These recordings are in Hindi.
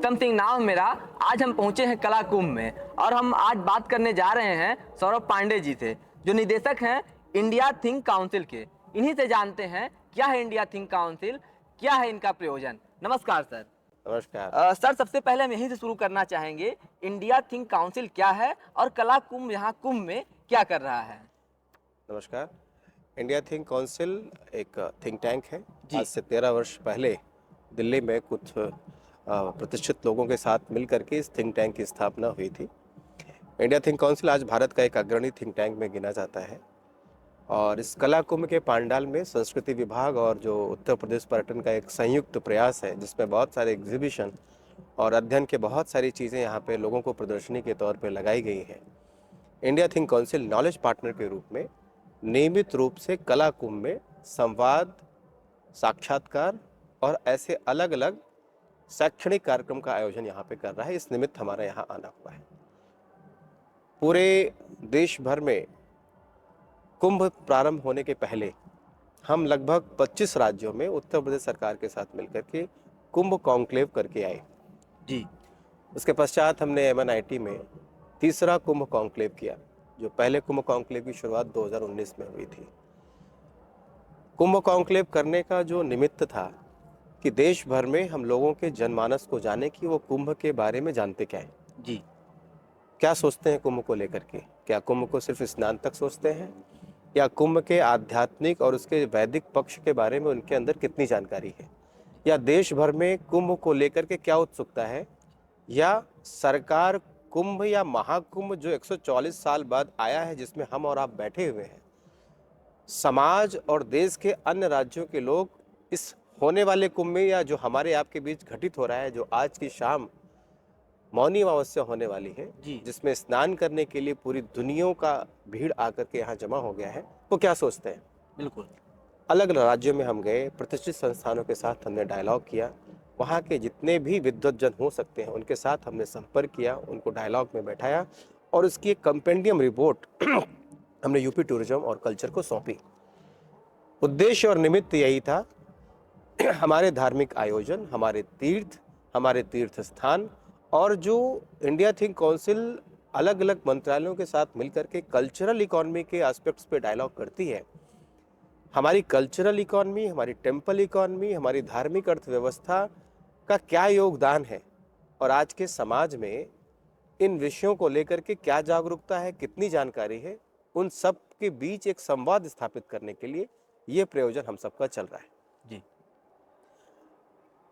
उत्तम सिंह नाम है मेरा। आज हम पहुंचे हैं कला कुंभ में और हम आज बात करने जा रहे हैं सौरभ पांडे जी से, जो निदेशक हैं इंडिया थिंक काउंसिल के। इन्हीं से जानते हैं क्या है इंडिया थिंक काउंसिल, क्या है इनका प्रयोजन। नमस्कार सर। नमस्कार। सर, सबसे पहले हम यहीं से शुरू करना चाहेंगे, इंडिया थिंक काउंसिल क्या है और कला कुंभ यहाँ कुंभ में क्या कर रहा है। नमस्कार। इंडिया थिंक काउंसिल एक थिंक टैंक है। जी। आज से 13 वर्ष पहले दिल्ली में कुछ प्रतिष्ठित लोगों के साथ मिलकर के इस थिंक टैंक की स्थापना हुई थी। इंडिया थिंक काउंसिल आज भारत का एक अग्रणी थिंक टैंक में गिना जाता है और इस कला कुंभ के पांडाल में संस्कृति विभाग और जो उत्तर प्रदेश पर्यटन का एक संयुक्त प्रयास है, जिसमें बहुत सारे एग्जीबिशन और अध्ययन के बहुत सारी चीज़ें यहाँ पे लोगों को प्रदर्शनी के तौर पे लगाई गई हैं। India think council knowledge partner के रूप में नियमित रूप से कला कुंभ में संवाद, साक्षात्कार और ऐसे अलग अलग शैक्षणिक कार्यक्रम का आयोजन यहाँ पे कर रहा है। इस निमित्त हमारा यहाँ आना हुआ है। पूरे देश भर में कुंभ प्रारंभ होने के पहले हम लगभग 25 राज्यों में उत्तर प्रदेश सरकार के साथ मिलकर के कुंभ कॉन्क्लेव करके आए। जी। उसके पश्चात हमने MNIT में तीसरा कुंभ कॉन्क्लेव किया, जो पहले कुंभ कॉन्क्लेव की शुरुआत 2019 में हुई थी। कुंभ कॉन्क्लेव करने का जो निमित्त था कि देश भर में हम लोगों के जनमानस को जाने कि वो कुंभ के बारे में जानते क्या है, जी। क्या सोचते हैं कुंभ को लेकर के। क्या कुंभ को सिर्फ स्नान तक सोचते हैं या कुंभ के आध्यात्मिक और उसके वैदिक पक्ष के बारे में उनके अंदर कितनी जानकारी है, या देश भर में कुंभ को लेकर के क्या उत्सुकता है, या सरकार कुंभ या महाकुंभ जो 140 साल बाद आया है, जिसमें हम और आप बैठे हुए हैं, समाज और देश के अन्य राज्यों के लोग इस होने वाले कुंभ में या जो हमारे आपके बीच घटित हो रहा है, जो आज की शाम मौनी अमावस्या होने वाली है, जी। जिसमें स्नान करने के लिए पूरी दुनिया का भीड़ आकर के यहाँ जमा हो गया है, वो क्या सोचते हैं। बिल्कुल। अलग अलग राज्यों में हम गए, प्रतिष्ठित संस्थानों के साथ हमने डायलॉग किया। वहाँ के जितने भी विद्वज्जन हो सकते हैं उनके साथ हमने संपर्क किया, उनको डायलॉग में बैठाया और उसकी एक कंपेंडियम रिपोर्ट हमने यूपी टूरिज्म और कल्चर को सौंपी। उद्देश्य और निमित्त यही था, हमारे धार्मिक आयोजन, हमारे तीर्थ स्थान और जो इंडिया थिंक काउंसिल अलग अलग मंत्रालयों के साथ मिलकर के कल्चरल इकोनॉमी के एस्पेक्ट्स पे डायलॉग करती है। हमारी कल्चरल इकोनॉमी, हमारी टेम्पल इकोनॉमी, हमारी धार्मिक अर्थव्यवस्था का क्या योगदान है और आज के समाज में इन विषयों को लेकर के क्या जागरूकता है, कितनी जानकारी है, उन सब के बीच एक संवाद स्थापित करने के लिए ये प्रयोजन हम सबका चल रहा है। जी।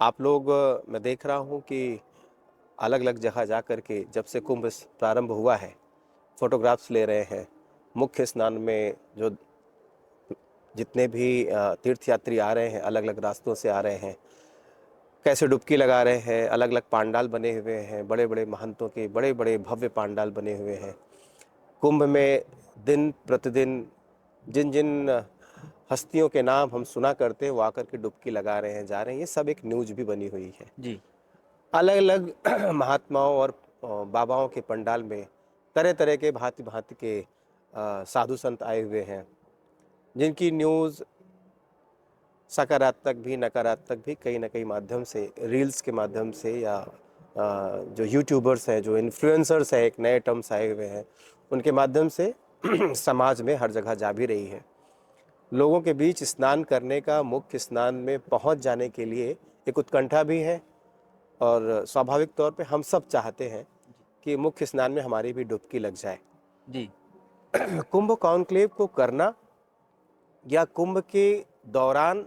आप लोग, मैं देख रहा हूँ कि अलग अलग जगह जा कर के जब से कुंभ प्रारंभ हुआ है, फोटोग्राफ्स ले रहे हैं। मुख्य स्नान में जो जितने भी तीर्थयात्री आ रहे हैं, अलग अलग रास्तों से आ रहे हैं, कैसे डुबकी लगा रहे हैं। अलग अलग पांडाल बने हुए हैं, बड़े बड़े महंतों के बड़े बड़े भव्य पांडाल बने हुए हैं। कुंभ में दिन प्रतिदिन जिन जिन हस्तियों के नाम हम सुना करते हैं वो आकर के डुबकी लगा रहे हैं, जा रहे हैं। ये सब एक न्यूज भी बनी हुई है। जी। अलग अलग महात्माओं और बाबाओं के पंडाल में तरह तरह के भांति भांति के साधु संत आए हुए हैं, जिनकी न्यूज़ सकारात्मक भी नकारात्मक भी कहीं ना कहीं माध्यम से, रील्स के माध्यम से या जो यूट्यूबर्स हैं, जो इन्फ्लुएंसर्स हैं, एक नए टर्म्स आए हुए हैं, उनके माध्यम से समाज में हर जगह जा भी रही है। लोगों के बीच स्नान करने का, मुख्य स्नान में पहुंच जाने के लिए एक उत्कंठा भी है और स्वाभाविक तौर पे हम सब चाहते हैं कि मुख्य स्नान में हमारी भी डुबकी लग जाए। जी। कुंभ कॉन्क्लेव को करना या कुंभ के दौरान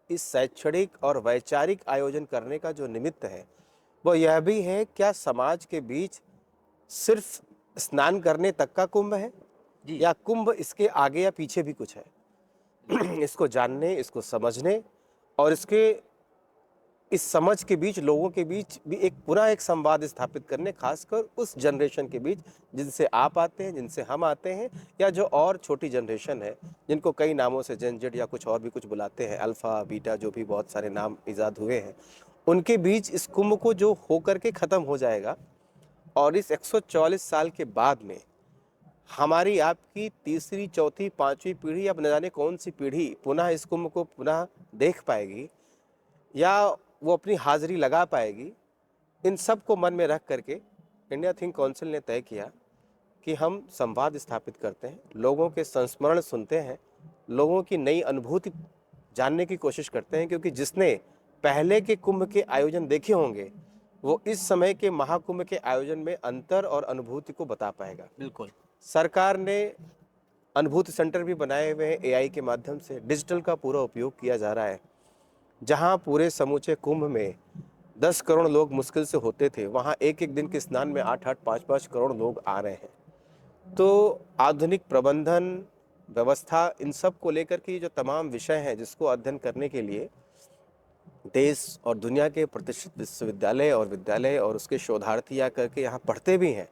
इस शैक्षणिक और वैचारिक आयोजन करने का जो निमित्त है वो यह भी है, क्या समाज के बीच सिर्फ स्नान करने तक का कुंभ है जी। या कुंभ इसके आगे या पीछे भी कुछ है। इसको जानने, इसको समझने और इस समझ के बीच लोगों के बीच भी एक पूरा एक संवाद स्थापित करने, खासकर उस जनरेशन के बीच जिनसे आप आते हैं, जिनसे हम आते हैं, या जो और छोटी जनरेशन है जिनको कई नामों से जेन जेड या कुछ और भी कुछ बुलाते हैं, अल्फा बीटा, जो भी बहुत सारे नाम इजाद हुए हैं, उनके बीच इस कुंभ को जो होकर के ख़त्म हो जाएगा और इस 144 साल के बाद में हमारी आपकी तीसरी, चौथी, पांचवी पीढ़ी, अब न जाने कौन सी पीढ़ी पुनः इस कुंभ को पुनः देख पाएगी या वो अपनी हाजिरी लगा पाएगी, इन सब को मन में रख करके इंडिया थिंक काउंसिल ने तय किया कि हम संवाद स्थापित करते हैं, लोगों के संस्मरण सुनते हैं, लोगों की नई अनुभूति जानने की कोशिश करते हैं, क्योंकि जिसने पहले के कुंभ के आयोजन देखे होंगे वो इस समय के महाकुंभ के आयोजन में अंतर और अनुभूति को बता पाएगा। बिल्कुल। सरकार ने अनुभूति सेंटर भी बनाए हुए हैं, एआई के माध्यम से डिजिटल का पूरा उपयोग किया जा रहा है। जहां पूरे समूचे कुंभ में 10 करोड़ लोग मुश्किल से होते थे, वहां एक एक दिन के स्नान में 8-8, 5-5 करोड़ लोग आ रहे हैं। तो आधुनिक प्रबंधन व्यवस्था, इन सब को लेकर के जो तमाम विषय हैं जिसको अध्ययन करने के लिए देश और दुनिया के प्रतिष्ठित विश्वविद्यालय और उसके शोधार्थी आकर के यहाँ पढ़ते भी हैं।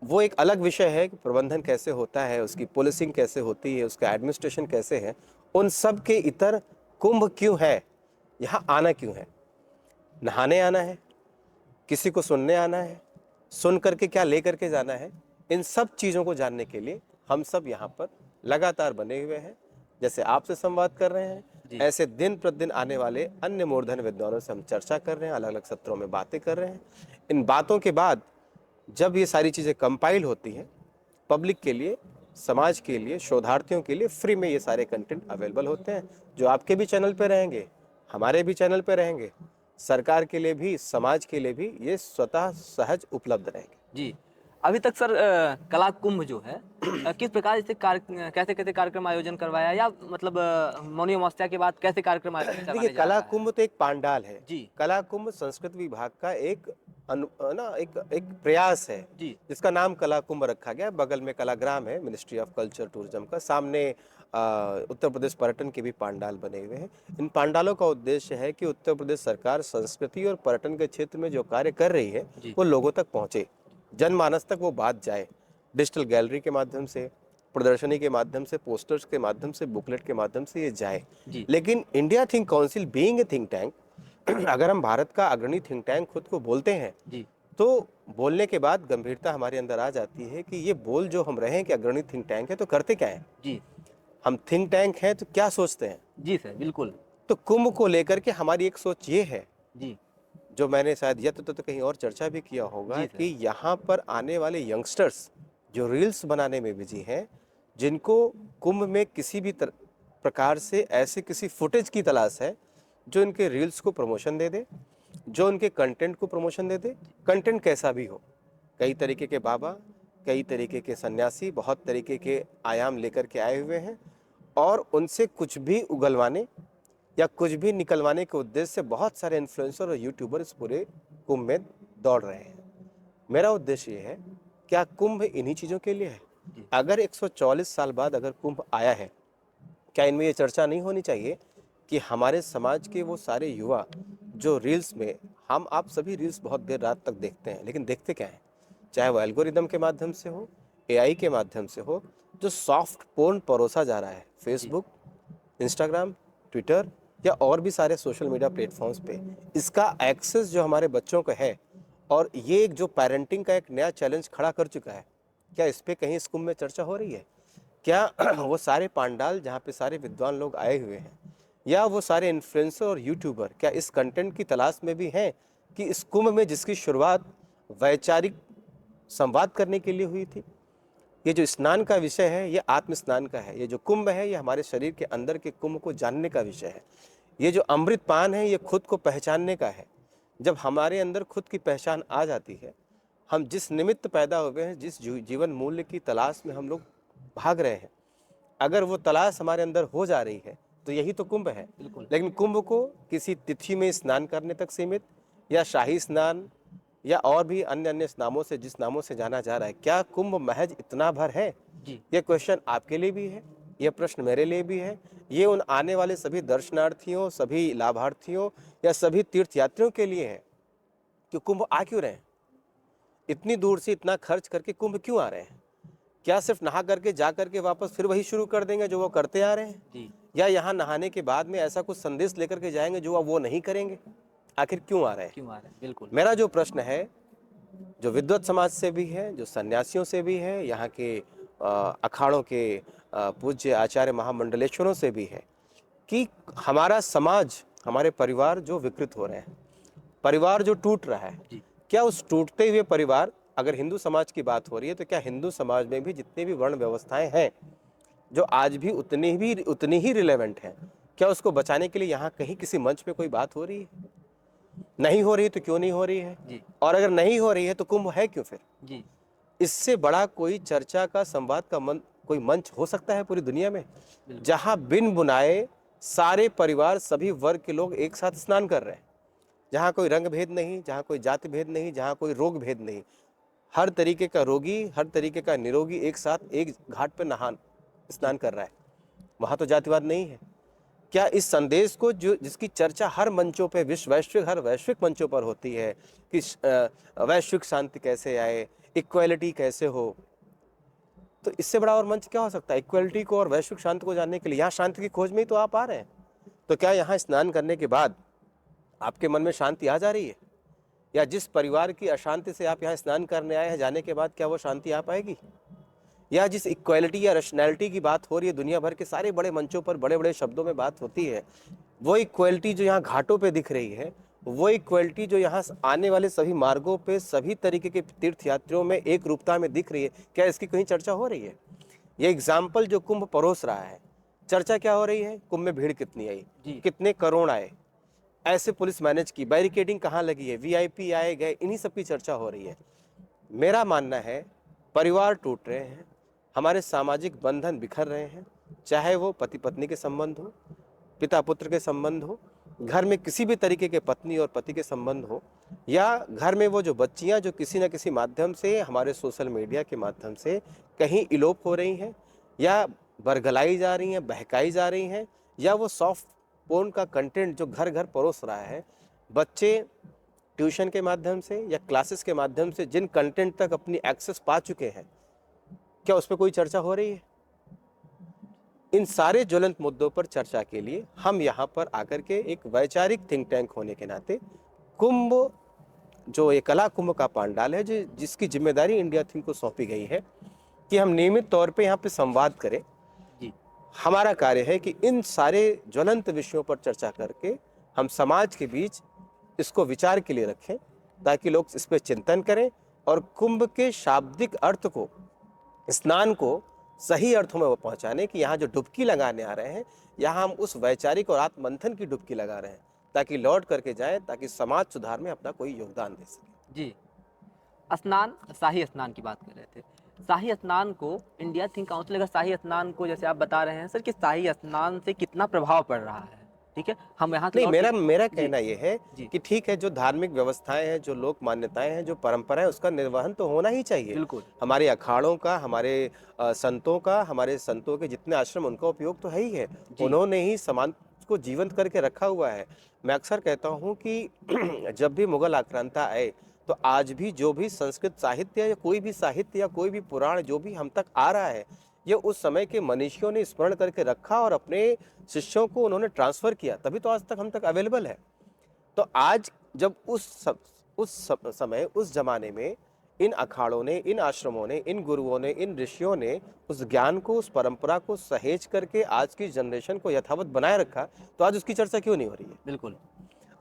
वो एक अलग विषय है कि प्रबंधन कैसे होता है, उसकी पुलिसिंग कैसे होती है, उसका एडमिनिस्ट्रेशन कैसे है। उन सब के इतर कुंभ क्यों है, यहाँ आना क्यों है, नहाने आना है, किसी को सुनने आना है, सुन करके क्या ले करके जाना है, इन सब चीज़ों को जानने के लिए हम सब यहाँ पर लगातार बने हुए हैं। जैसे आपसे संवाद कर रहे हैं, ऐसे दिन प्रतिदिन आने वाले अन्य मूर्धन्य विद्वानों से हम चर्चा कर रहे हैं, अलग अलग सत्रों में बातें कर रहे हैं। इन बातों के बाद जब ये सारी चीज़ें कंपाइल होती हैं, पब्लिक के लिए, समाज के लिए, शोधार्थियों के लिए फ्री में ये सारे कंटेंट अवेलेबल होते हैं, जो आपके भी चैनल पे रहेंगे, हमारे भी चैनल पे रहेंगे, सरकार के लिए भी, समाज के लिए भी ये स्वतः सहज उपलब्ध रहेंगे। जी। अभी तक सर कला कुंभ जो है किस प्रकार से कैसे कैसे कार्यक्रम आयोजन करवाया, या मतलब मौनी अमावस्या के बाद कैसे कार्यक्रम आयोजन देखिए, करवाने जा कला रहा है? कुंभ तो एक पांडाल है जी। कला कुंभ संस्कृत विभाग का एक एक प्रयास है, जी। जिसका नाम कला कुंभ रखा गया। बगल में कलाग्राम है, मिनिस्ट्री ऑफ कल्चर टूरिज्म का, सामने उत्तर प्रदेश पर्यटन के भी पांडाल बने हुए हैं। इन पांडालों का उद्देश्य है कि उत्तर प्रदेश सरकार संस्कृति और पर्यटन के क्षेत्र में जो कार्य कर रही है जी। वो लोगों तक पहुंचे, जनमानस तक वो बात जाए। डिजिटल गैलरी के माध्यम से, प्रदर्शनी के माध्यम से, पोस्टर्स के माध्यम से, बुकलेट के माध्यम से ये जाए। जी। लेकिन India think council being a think tank, अगर हम भारत का अग्रणी थिंक टैंक खुद को बोलते हैं, जी। तो बोलने के बाद गंभीरता हमारे अंदर आ जाती है कि ये बोल जो हम रहे हैं कि अग्रणी थिंक टैंक है, तो करते क्या है? जी। हम थिंक टैंक हैं तो क्या सोचते हैं? जी सर, बिल्कुल। तो कुंभ को लेकर के हमारी एक सोच ये है, जी। जो मैंने शायद यत्र तो कहीं और चर्चा भी किया होगा, जी सर। कि यहाँ पर आने वाले यंगस्टर्स जो रील्स बनाने में बिजी हैं, जिनको कुंभ में किसी भी प्रकार से ऐसे किसी फुटेज की तलाश है जो इनके रील्स को प्रमोशन दे दे, जो उनके कंटेंट को प्रमोशन दे दे, कंटेंट कैसा भी हो। कई तरीके के बाबा, कई तरीके के सन्यासी, बहुत तरीके के आयाम लेकर के आए हुए हैं, और उनसे कुछ भी उगलवाने या कुछ भी निकलवाने के उद्देश्य से बहुत सारे इन्फ्लुएंसर और यूट्यूबर इस पूरे कुंभ में दौड़ रहे हैं। मेरा उद्देश्य ये है, क्या कुंभ इन्हीं चीज़ों के लिए है? अगर 144 साल बाद अगर कुंभ आया है, क्या इनमें ये चर्चा नहीं होनी चाहिए कि हमारे समाज के वो सारे युवा जो रील्स में, हम आप सभी रील्स बहुत देर रात तक देखते हैं, लेकिन देखते क्या हैं? चाहे वो एल्गोरिदम के माध्यम से हो, एआई के माध्यम से हो, जो सॉफ्ट पोर्न परोसा जा रहा है फेसबुक, इंस्टाग्राम, ट्विटर या और भी सारे सोशल मीडिया प्लेटफॉर्म्स पे, इसका एक्सेस जो हमारे बच्चों का है, और ये एक जो पेरेंटिंग का एक नया चैलेंज खड़ा कर चुका है, क्या इस पे कहीं इस कुंभ में चर्चा हो रही है? क्या वो सारे पांडाल जहाँ पे सारे विद्वान लोग आए हुए हैं, या वो सारे इन्फ्लुएंसर और यूट्यूबर, क्या इस कंटेंट की तलाश में भी हैं कि इस कुंभ में जिसकी शुरुआत वैचारिक संवाद करने के लिए हुई थी? ये जो स्नान का विषय है, ये आत्म स्नान का है। ये जो कुंभ है, ये हमारे शरीर के अंदर के कुंभ को जानने का विषय है। ये जो अमृत पान है, ये खुद को पहचानने का है। जब हमारे अंदर खुद की पहचान आ जाती है, हम जिस निमित्त पैदा हुए हैं, जिस जीवन मूल्य की तलाश में हम लोग भाग रहे हैं, अगर वो तलाश हमारे अंदर हो जा रही है, तो यही तो कुंभ है। लेकिन कुंभ को किसी तिथि में स्नान करने तक सीमित, या शाही स्नान, या और भी अन्य अन्य नामों से, जिस नामों से जाना जा रहा है, क्या कुंभ महज इतना भर है? ये क्वेश्चन आपके लिए भी है, ये प्रश्न मेरे लिए भी है, ये उन आने वाले सभी दर्शनार्थियों, सभी लाभार्थियों या सभी तीर्थयात्रियों के लिए है कि कुंभ आ क्यों रहे हैं? इतनी दूर से इतना खर्च करके कुंभ क्यों आ रहे हैं? क्या सिर्फ नहा करके जा करके वापस फिर वही शुरू कर देंगे जो वो करते आ रहे हैं? या यहाँ नहाने के बाद में ऐसा कुछ संदेश लेकर के जाएंगे जो वो नहीं करेंगे? आखिर क्यों आ रहे हैं? बिल्कुल। मेरा जो प्रश्न है, जो विद्वत समाज से भी है, जो सन्यासियों से भी है, यहाँ के अखाड़ों के पूज्य आचार्य महामंडलेश्वरों से भी है, कि हमारा समाज, हमारे परिवार जो विकृत हो रहे हैं, परिवार जो टूट रहा है, जी क्या उस टूटते हुए परिवार, अगर हिंदू समाज की बात हो रही है तो क्या हिंदू समाज में भी जितने भी वर्ण व्यवस्थाएं हैं जो आज भी उतनी ही रिलेवेंट हैं, क्या उसको बचाने के लिए यहाँ कहीं किसी मंच पे कोई बात हो रही है? नहीं हो रही है तो क्यों नहीं हो रही है? जी और अगर नहीं हो रही है तो कुंभ है क्यों फिर? जी इससे बड़ा कोई चर्चा का, संवाद का कोई मंच हो सकता है पूरी दुनिया में, बिल्कुल जहां बिन बुनाए सारे परिवार, सभी वर्ग के लोग एक साथ स्नान कर रहे हैं, जहां कोई रंग भेद नहीं, जहां कोई जाति भेद नहीं, जहां कोई रोग भेद नहीं, हर तरीके का रोगी, हर तरीके का निरोगी एक साथ एक घाट पर नहान जी स्नान कर रहा है। वहां तो जातिवाद नहीं है। क्या इस संदेश को, जो जिसकी चर्चा हर मंचों पे, हर वैश्विक मंचों पर होती है कि वैश्विक शांति कैसे आए, इक्वालिटी कैसे हो, तो इससे बड़ा और मंच क्या हो सकता है इक्वालिटी को और वैश्विक शांति को जानने के लिए? यहाँ शांति की खोज में ही तो आप आ रहे हैं। तो क्या यहाँ स्नान करने के बाद आपके मन में शांति आ जा रही है? या जिस परिवार की अशांति से आप यहाँ स्नान करने आए हैं, जाने के बाद क्या वो शांति आ पाएगी? या जिस इक्वालिटी या रैशनैलिटी की बात हो रही है, दुनिया भर के सारे बड़े मंचों पर बड़े बड़े शब्दों में बात होती है, वो इक्वालिटी जो यहाँ घाटों पे दिख रही है, वो इक्वालिटी जो यहाँ आने वाले सभी मार्गों पे सभी तरीके के तीर्थयात्रियों में एक रूपता में दिख रही है, क्या इसकी कहीं चर्चा हो रही है? ये एग्जाम्पल जो कुंभ परोस रहा है, चर्चा क्या हो रही है? कुंभ में भीड़ कितनी आई, जी कितने करोड़ आए, ऐसे पुलिस मैनेज की, बैरिकेडिंग कहाँ लगी है, वीआईपी आए गए, इन्हीं सब की चर्चा हो रही है। मेरा मानना है परिवार टूट रहे हैं, हमारे सामाजिक बंधन बिखर रहे हैं, चाहे वो पति पत्नी के संबंध हो, पिता पुत्र के संबंध हो, घर में किसी भी तरीके के पत्नी और पति के संबंध हो, या घर में वो जो बच्चियां जो किसी न किसी माध्यम से, हमारे सोशल मीडिया के माध्यम से कहीं इलोप हो रही हैं, या बरगलाई जा रही हैं, बहकाई जा रही हैं, या वो सॉफ्ट पोर्न का कंटेंट जो घर घर परोस रहा है, बच्चे ट्यूशन के माध्यम से या क्लासेस के माध्यम से जिन कंटेंट तक अपनी एक्सेस पा चुके हैं, क्या उस पर कोई चर्चा हो रही है? इन सारे ज्वलंत मुद्दों पर चर्चा के लिए हम यहाँ पर आकर के एक वैचारिक थिंक टैंक होने के नाते, कुंभ जो ये कला कुंभ का पांडाल है, जो जिसकी जिम्मेदारी इंडिया थिंक को सौंपी गई है कि हम नियमित तौर पे यहाँ पे संवाद करें। जी हमारा कार्य है कि इन सारे ज्वलंत विषयों पर चर्चा करके हम समाज के बीच इसको विचार के लिए रखें, ताकि लोग इस पर चिंतन करें और कुंभ के शाब्दिक अर्थ को, स्नान को सही अर्थों में वो पहुंचाने की, यहाँ जो डुबकी लगाने आ रहे हैं, यहाँ हम उस वैचारिक और आत्ममंथन की डुबकी लगा रहे हैं, ताकि लौट करके जाएं, ताकि समाज सुधार में अपना कोई योगदान दे सके। जी स्नान, शाही स्नान की बात कर रहे थे। शाही स्नान को इंडिया थिंक काउंसिल, अगर शाही स्नान को जैसे आप बता रहे हैं सर कि शाही स्नान से कितना प्रभाव पड़ रहा है, ठीक है, हम यहाँ नहीं, मेरा जी कहना ये है जी कि ठीक है, जो धार्मिक व्यवस्थाएं हैं, जो लोक मान्यताएं हैं, जो परंपराएं, उसका निर्वहन तो होना ही चाहिए। बिल्कुल हमारे अखाड़ों का, हमारे संतों का, हमारे संतों के जितने आश्रम, उनका उपयोग तो है ही है। जी उन्होंने ही समाज को जीवंत करके रखा हुआ है। मैं अक्सर कहता हूँ कि जब भी मुगल आक्रांता आए, तो आज भी जो भी संस्कृत साहित्य या कोई भी साहित्य या कोई भी पुराण जो भी हम तक आ रहा है, ये उस समय के मनीषियों ने स्मरण करके रखा और अपने शिष्यों को उन्होंने ट्रांसफर किया, तभी तो आज तक हम तक अवेलेबल है। तो आज जब समय, उस जमाने में इन अखाड़ों ने, इन आश्रमों ने, इन गुरुओं ने, इन ऋषियों ने उस ज्ञान को, उस परंपरा को सहेज करके आज की जनरेशन को यथावत बनाए रखा, तो आज उसकी चर्चा क्यों नहीं हो रही है? बिल्कुल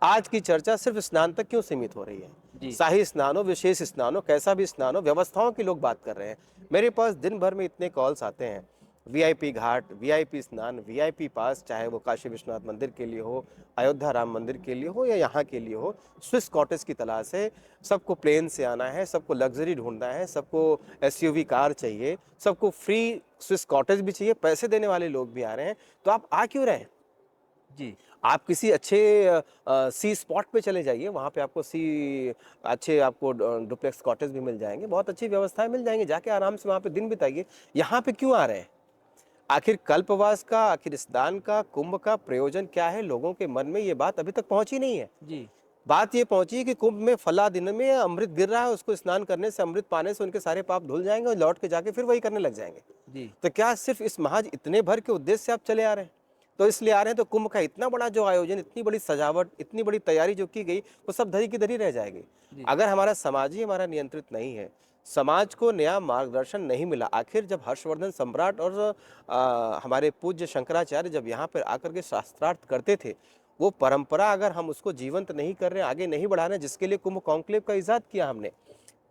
आज की चर्चा सिर्फ स्नान तक क्यों सीमित हो रही है? जी शाही स्नान हो, विशेष स्नान हो, कैसा भी स्नान हो, व्यवस्थाओं की लोग बात कर रहे हैं। मेरे पास दिन भर में इतने कॉल्स आते हैं, वीआईपी घाट, वीआईपी स्नान, वीआईपी पास, चाहे वो काशी विश्वनाथ मंदिर के लिए हो, अयोध्या राम मंदिर के लिए हो, या यहाँ के लिए हो, स्विस कॉटेज की तलाश है। सबको प्लेन से आना है, सबको लग्जरी ढूंढना है, सबको एसयूवी कार चाहिए, सबको फ्री स्विस कॉटेज भी चाहिए, पैसे देने वाले लोग भी आ रहे हैं। तो आप आ क्यों रहे हैं? जी आप किसी अच्छे सी स्पॉट पे चले जाइए, वहाँ पे आपको अच्छे आपको डुप्लेक्स कॉटेज भी मिल जाएंगे, बहुत अच्छी व्यवस्थाएं मिल जाएंगी, जाके आराम से वहाँ पे दिन बिताइए। यहाँ पे क्यों आ रहे हैं? आखिर कल्पवास का, आखिर स्नान का, कुंभ का प्रयोजन क्या है? लोगों के मन में ये बात अभी तक पहुंची नहीं है। जी बात ये पहुंची है कि कुंभ में फला दिन में अमृत गिर रहा है, उसको स्नान करने से, अमृत पाने से उनके सारे पाप धुल जाएंगे और लौट के जाके फिर वही करने लग जाएंगे। जी तो क्या सिर्फ इस महज इतने भर के उद्देश्य से आप चले आ रहे हैं? तो इसलिए आ रहे हैं, तो कुंभ का इतना बड़ा जो आयोजन, इतनी बड़ी सजावट, इतनी बड़ी तैयारी जो की गई, वो सब धरी की धरी रह जाएगी। अगर हमारा समाज ही हमारा नियंत्रित नहीं है, समाज को नया मार्गदर्शन नहीं मिला। आखिर जब हर्षवर्धन सम्राट और हमारे पूज्य शंकराचार्य जब यहाँ पर आकर के शास्त्रार्थ करते थे, वो परंपरा अगर हम उसको जीवंत नहीं कर रहे, आगे नहीं बढ़ा रहे, जिसके लिए कुंभ कॉन्क्लेव का इजाद किया हमने,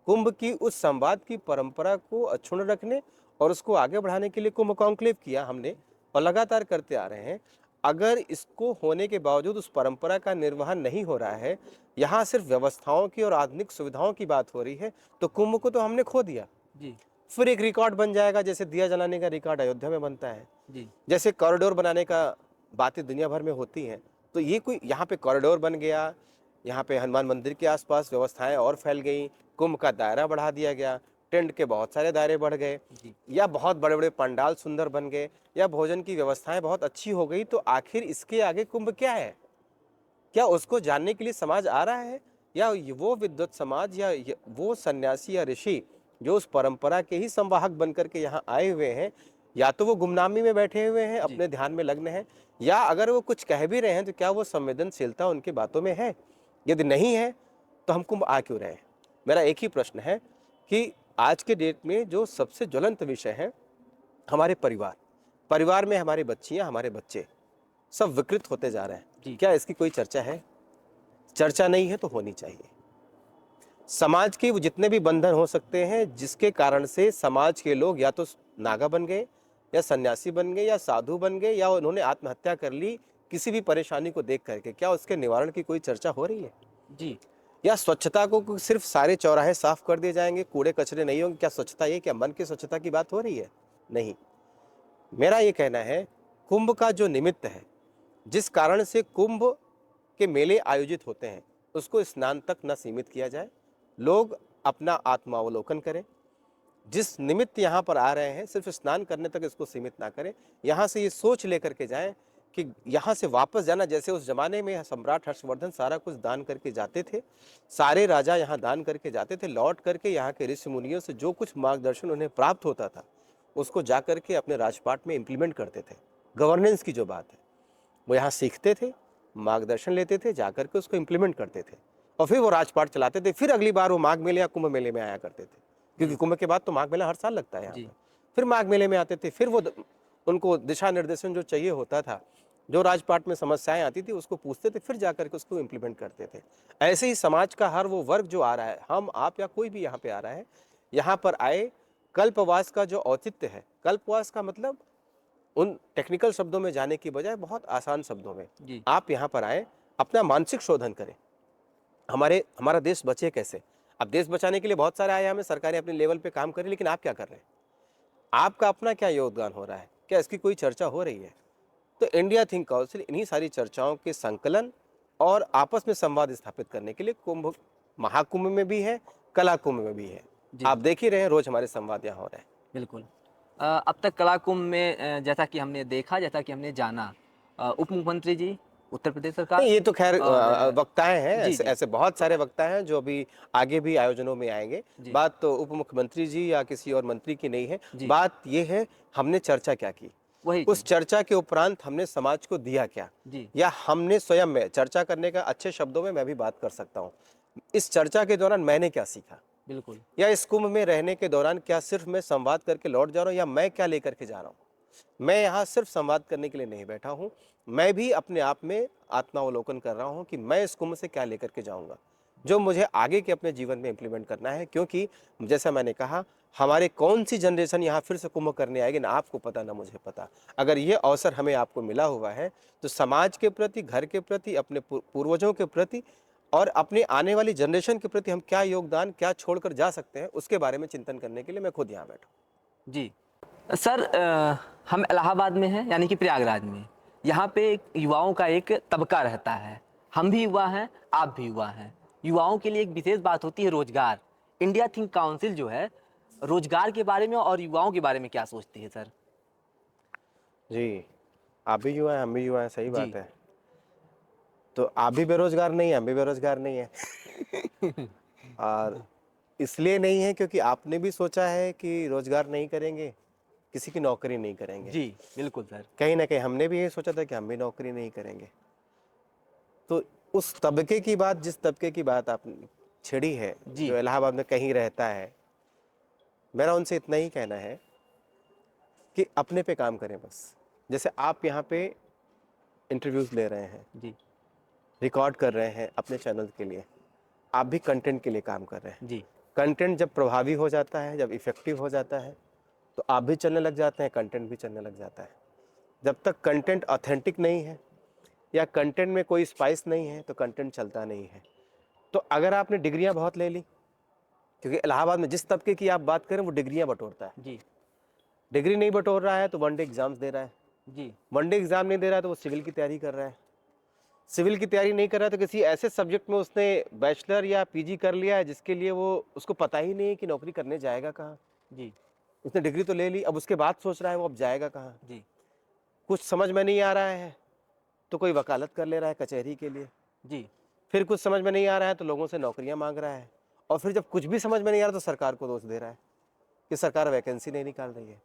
कुंभ की उस संवाद की परंपरा को अक्षुण्ण रखने और उसको आगे बढ़ाने के लिए कुंभ कॉन्क्लेव किया हमने और लगातार करते आ रहे हैं। अगर इसको होने के बावजूद उस परंपरा का निर्वहन नहीं हो रहा है, यहाँ सिर्फ व्यवस्थाओं की और आधुनिक सुविधाओं की बात हो रही है, तो कुंभ को तो हमने खो दिया। जी फिर एक रिकॉर्ड बन जाएगा, जैसे दिया जलाने का रिकॉर्ड अयोध्या में बनता है, जी जैसे कॉरिडोर बनाने का बातें दुनिया भर में होती हैं। तो ये कोई यहाँ पे कॉरिडोर बन गया, यहाँ पे हनुमान मंदिर के आसपास व्यवस्थाएं और फैल गई, कुंभ का दायरा बढ़ा दिया गया, टेंट के बहुत सारे दायरे बढ़ गए, जी या बहुत बड़े बड़े पंडाल सुंदर बन गए, या भोजन की व्यवस्थाएं बहुत अच्छी हो गई, तो आखिर इसके आगे कुंभ क्या है? क्या उसको जानने के लिए समाज आ रहा है, या वो विद्वत समाज या वो सन्यासी या ऋषि जो उस परंपरा के ही संवाहक बनकर के यहाँ आए हुए हैं, या तो वो गुमनामी में बैठे हुए हैं, जी अपने ध्यान में लग्न हैं, या अगर वो कुछ कह भी रहे हैं तो क्या वो संवेदनशीलता उनकी बातों में है? यदि नहीं है तो हम कुंभ आ क्यों रहे हैं? मेरा एक ही प्रश्न है कि आज के डेट में जो सबसे ज्वलंत विषय है, हमारे परिवार में हमारी बच्चियां, हमारे बच्चे सब विकृत होते जा रहे जी हैं। क्या इसकी कोई चर्चा है? चर्चा नहीं है तो होनी चाहिए। समाज के वो जितने भी बंधन हो सकते हैं, जिसके कारण से समाज के लोग या तो नागा बन गए, या सन्यासी बन गए, या साधु बन गए, या उन्होंने आत्महत्या कर ली किसी भी परेशानी को देख करके, क्या उसके निवारण की कोई चर्चा हो रही है? जी या स्वच्छता को सिर्फ सारे चौराहे साफ कर दिए जाएंगे, कूड़े कचरे नहीं होंगे? क्या स्वच्छता ये, क्या मन की स्वच्छता की बात हो रही है? नहीं। मेरा ये कहना है, कुंभ का जो निमित्त है, जिस कारण से कुंभ के मेले आयोजित होते हैं, उसको स्नान तक न सीमित किया जाए। लोग अपना आत्मावलोकन करें। जिस निमित्त यहाँ पर आ रहे हैं, सिर्फ स्नान करने तक इसको सीमित ना करें। यहाँ से ये सोच लेकर के जाएं कि यहाँ से वापस जाना, जैसे उस जमाने में सम्राट हर्षवर्धन सारा कुछ दान करके जाते थे, सारे राजा यहाँ दान करके जाते थे, लौट करके यहाँ के ऋषि मुनियों से जो कुछ मार्गदर्शन उन्हें प्राप्त होता था, उसको जा करके अपने राजपाट में इम्प्लीमेंट करते थे। गवर्नेंस की जो बात है, वो यहाँ सीखते थे, मार्गदर्शन लेते थे, जाकर के उसको इम्प्लीमेंट करते थे, और फिर वो राजपाट चलाते थे। फिर अगली बार वो माघ मेले या कुंभ मेले में आया करते थे, क्योंकि कुंभ के बाद तो माघ मेला हर साल लगता है यहाँ जी पर। फिर माघ मेले में आते थे, फिर वो उनको दिशा निर्देशन जो चाहिए होता था, जो राजपाट में समस्याएं आती थी, उसको पूछते थे, फिर जाकर के उसको इम्प्लीमेंट करते थे। ऐसे ही समाज का हर वो वर्ग जो आ रहा है, हम आप या कोई भी यहाँ पे आ रहा है, यहाँ पर आए, कल्पवास का जो औचित्य है, कल्पवास का मतलब उन टेक्निकल शब्दों में जाने की बजाय बहुत आसान शब्दों में जी आप यहाँ पर आए, अपना मानसिक शोधन करें। हमारा देश बचे कैसे? अब देश बचाने के लिए बहुत सारे आयाम है, सरकारें अपने लेवल पे काम कर रही है, लेकिन आप क्या कर रहे हैं? आपका अपना क्या योगदान हो रहा है? क्या इसकी कोई चर्चा हो रही है? तो इंडिया थिंक काउंसिल इन्हीं सारी चर्चाओं के संकलन और आपस में संवाद स्थापित करने के लिए कुंभ, महाकुंभ में भी है, कला कुंभ में भी है। जी आप देख ही रहे हैं, रोज हमारे संवाद यहाँ हो रहे हैं। बिल्कुल। अब तक कला कुंभ में जैसा कि हमने देखा, जैसा कि हमने जाना, उप मुख्यमंत्री जी, उत्तर प्रदेश सरकार नहीं, ये तो खैर और वक्ताएं हैं, जी ऐसे जी ऐसे बहुत सारे वक्ता हैं जो अभी आगे भी आयोजनों में आएंगे। जी बात तो उप मुख्यमंत्री जी या किसी और मंत्री की नहीं है, जी बात ये है हमने चर्चा क्या की, वही उस चीज चर्चा के उपरांत हमने समाज को दिया क्या, जी या हमने स्वयं में चर्चा करने का, अच्छे शब्दों में मैं भी बात कर सकता हूँ, इस चर्चा के दौरान मैंने क्या सीखा, बिल्कुल या इस कुंभ में रहने के दौरान क्या सिर्फ मैं संवाद करके लौट जा रहा हूँ, या मैं क्या लेकर के जा रहा हूँ। मैं यहाँ सिर्फ संवाद करने के लिए नहीं बैठा हूँ, मैं भी अपने आप में आत्मावलोकन कर रहा हूँ कि मैं इस कुंभ से क्या लेकर के जाऊँगा, जो मुझे आगे के अपने जीवन में इम्प्लीमेंट करना है। क्योंकि जैसा मैंने कहा, हमारे कौन सी जनरेशन यहाँ फिर से कुंभ करने आएगी, ना आपको पता ना मुझे पता। अगर ये अवसर हमें आपको मिला हुआ है, तो समाज के प्रति, घर के प्रति, अपने पूर्वजों के प्रति और अपने आने वाली जनरेशन के प्रति हम क्या योगदान, क्या छोड़कर जा सकते हैं, उसके बारे में चिंतन करने के लिए मैं खुद यहाँ बैठा हूँ। जी सर, हम इलाहाबाद में हैं, यानी कि प्रयागराज में। यहाँ पे युवाओं का एक तबका रहता है, हम भी युवा हैं, आप भी युवा हैं। युवाओं के लिए एक विशेष बात होती है रोजगार। इंडिया थिंक काउंसिल जो है, रोजगार के बारे में और युवाओं के बारे में क्या सोचती है सर? जी, आप भी युवा हैं, हम भी युवा हैं, सही जी बात है। तो आप भी बेरोजगार नहीं है, हम भी बेरोजगार नहीं है। और इसलिए नहीं है क्योंकि आपने भी सोचा है कि रोजगार नहीं करेंगे, किसी की नौकरी नहीं करेंगे। जी बिल्कुल सर। कहीं ना कहीं हमने भी ये सोचा था कि हम भी नौकरी नहीं करेंगे। तो उस तबके की बात, जिस तबके की बात आपने छेड़ी है, जी जो इलाहाबाद में कहीं रहता है, मेरा उनसे इतना ही कहना है कि अपने पे काम करें बस। जैसे आप यहाँ पे इंटरव्यूज ले रहे हैं, जी रिकॉर्ड कर रहे हैं अपने चैनल के लिए, आप भी कंटेंट के लिए काम कर रहे हैं। जी कंटेंट जब प्रभावी हो जाता है, जब इफ़ेक्टिव हो जाता है, तो आप भी चलने लग जाते हैं, कंटेंट भी चलने लग जाता है। जब तक कंटेंट ऑथेंटिक नहीं है या कंटेंट में कोई स्पाइस नहीं है तो कंटेंट चलता नहीं है। तो अगर आपने डिग्रियां बहुत ले ली, क्योंकि इलाहाबाद में जिस तबके की आप बात करें वो डिग्रियां बटोरता है। जी डिग्री नहीं बटोर रहा है तो वनडे एग्जाम्स दे रहा है, जी वनडे एग्जाम नहीं दे रहा है तो वो सिविल की तैयारी कर रहा है, सिविल की तैयारी नहीं कर रहा है तो किसी ऐसे सब्जेक्ट में उसने बैचलर या पीजी कर लिया है जिसके लिए वो उसको पता ही नहीं है कि नौकरी करने जाएगा कहाँ। जी उसने डिग्री तो ले ली, अब उसके बाद सोच रहा है वो अब जाएगा कहाँ। जी कुछ समझ में नहीं आ रहा है तो कोई वकालत कर ले रहा है कचहरी के लिए, जी फिर कुछ समझ में नहीं आ रहा है तो लोगों से नौकरियां मांग रहा है, और फिर जब कुछ भी समझ में नहीं आ रहा तो सरकार को दोष दे रहा है कि सरकार वैकेंसी नहीं निकाल रही है।